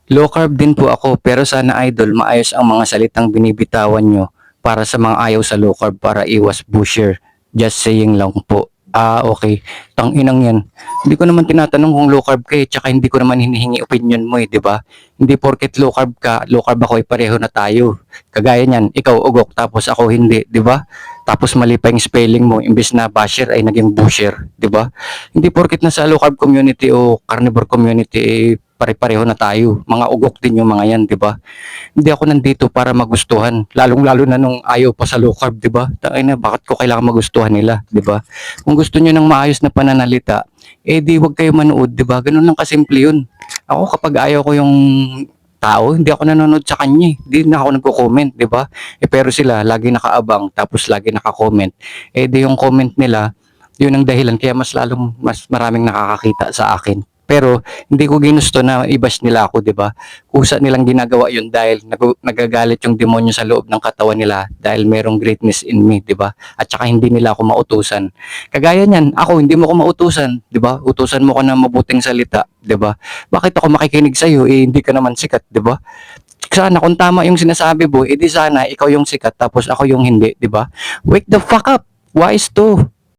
Low carb din po ako pero sana idol maayos ang mga salitang binibitawan nyo para sa mga ayaw sa low carb para iwas busher. Just saying lang po. Okay. Inang yan. Hindi ko naman tinatanong kung low carb ka tsaka hindi ko naman hinihingi opinion mo 'di ba? Hindi porket low carb ako ay pareho na tayo. Kagaya niyan, ikaw ugok tapos ako hindi, 'di ba? Tapos mali pa yung spelling mo, imbes na basher ay naging busher, 'di ba? Hindi porket nasa low carb community o carnivore community pare-pareho na tayo. Mga ugok din yung mga yan, 'di ba? Hindi ako nandito para magustuhan, lalong-lalo na nung ayaw pa sa low carb, 'di ba? Tangina, bakit ko kailangan magustuhan nila, 'di ba? Kung gusto niyo ng maayos na pananalita, di wag kayo manood, 'di ba? Ganun lang kasimple 'yun. Ako kapag ayaw ko yung tao, hindi ako nanonood sa kanya, Hindi na ako nagko-comment, 'di ba? Pero sila lagi nakaabang tapos lagi naka-comment. Di yung comment nila, yun ang dahilan kaya mas maraming nakakakita sa akin. Pero hindi ko ginusto na i-bash nila ako, 'di ba? Kusa nilang ginagawa 'yun dahil nagagalit yung demonyo sa loob ng katawan nila dahil merong greatness in me, 'di ba? At saka hindi nila ako mautusan. Kagaya niyan, ako hindi mo ko mautusan, 'di ba? Utusan mo ko ng mabuting salita, 'di ba? Bakit ako makikinig sa iyo hindi ka naman sikat, 'di ba? Sana kung tama yung sinasabi mo, edi sana ikaw yung sikat tapos ako yung hindi, 'di ba? Wake the fuck up. Wise to.